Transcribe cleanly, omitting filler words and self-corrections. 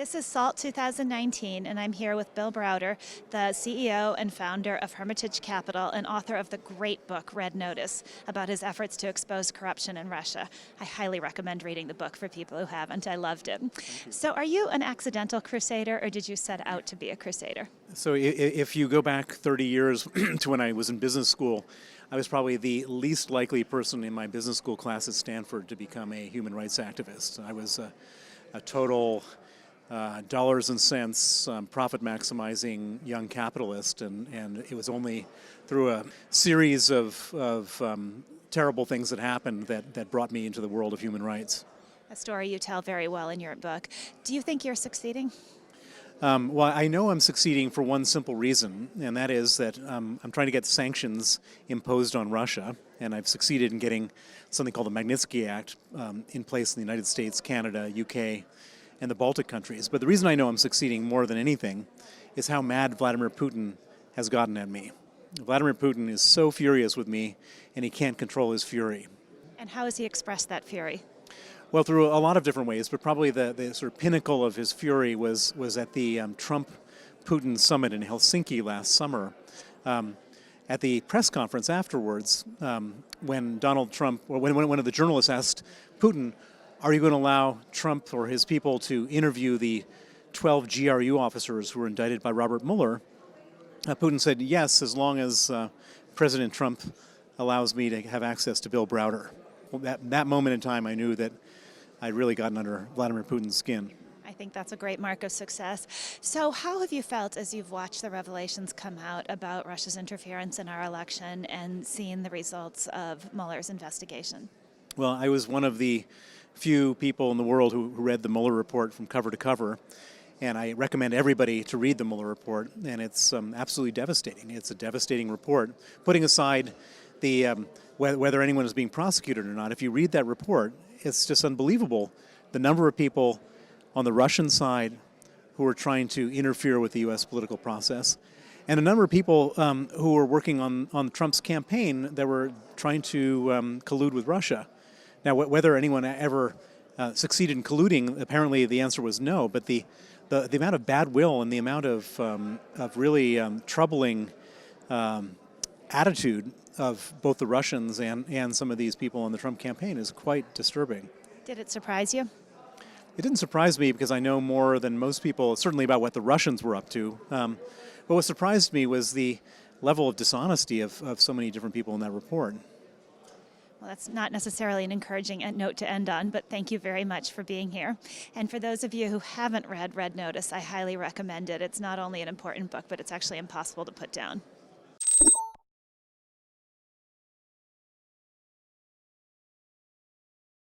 This is SALT 2019, and I'm here with Bill Browder, the CEO and founder of Hermitage Capital and author of the great book, Red Notice, about his efforts to expose corruption in Russia. I highly recommend reading the book for people who haven't. I loved it. So are you an accidental crusader, or did you set out to be a crusader? So if you go back 30 years to when I was in business school, I was probably the least likely person in my business school class at Stanford to become a human rights activist. I was a total dollars and cents, profit maximizing young capitalist, and it was only through a series of terrible things that happened that brought me into the world of human rights. A story you tell very well in your book. Do you think you're succeeding? Well, I know I'm succeeding for one simple reason, and that is that I'm trying to get sanctions imposed on Russia, and I've succeeded in getting something called the Magnitsky Act in place in the United States, Canada, UK, and the Baltic countries. But the reason I know I'm succeeding more than anything is how mad Vladimir Putin has gotten at me. Vladimir Putin is so furious with me, and he can't control his fury. And how has he expressed that fury? Well, through a lot of different ways, but probably the sort of pinnacle of his fury was at the Trump-Putin summit in Helsinki last summer. At the press conference afterwards, when Donald Trump, or when one of the journalists asked Putin, "Are you going to allow Trump or his people to interview the 12 GRU officers who were indicted by Robert Mueller?" Putin said, "Yes, as long as President Trump allows me to have access to Bill Browder." Well, that moment in time, I knew that I'd really gotten under Vladimir Putin's skin. I think that's a great mark of success. So how have you felt as you've watched the revelations come out about Russia's interference in our election and seen the results of Mueller's investigation? Well, I was one of the few people in the world who read the Mueller report from cover to cover, and I recommend everybody to read the Mueller report, and it's absolutely devastating. It's a devastating report. Putting aside the whether anyone is being prosecuted or not, if you read that report, it's just unbelievable the number of people on the Russian side who are trying to interfere with the U.S. political process, and a number of people who were working on Trump's campaign that were trying to collude with Russia. Now, whether anyone ever succeeded in colluding, apparently the answer was no, but the amount of bad will and the amount of really troubling attitude of both the Russians and some of these people on the Trump campaign is quite disturbing. Did it surprise you? It didn't surprise me because I know more than most people, certainly about what the Russians were up to. But what surprised me was the level of dishonesty of so many different people in that report. Well, that's not necessarily an encouraging note to end on, but thank you very much for being here. And for those of you who haven't read Red Notice, I highly recommend it. It's not only an important book, but it's actually impossible to put down.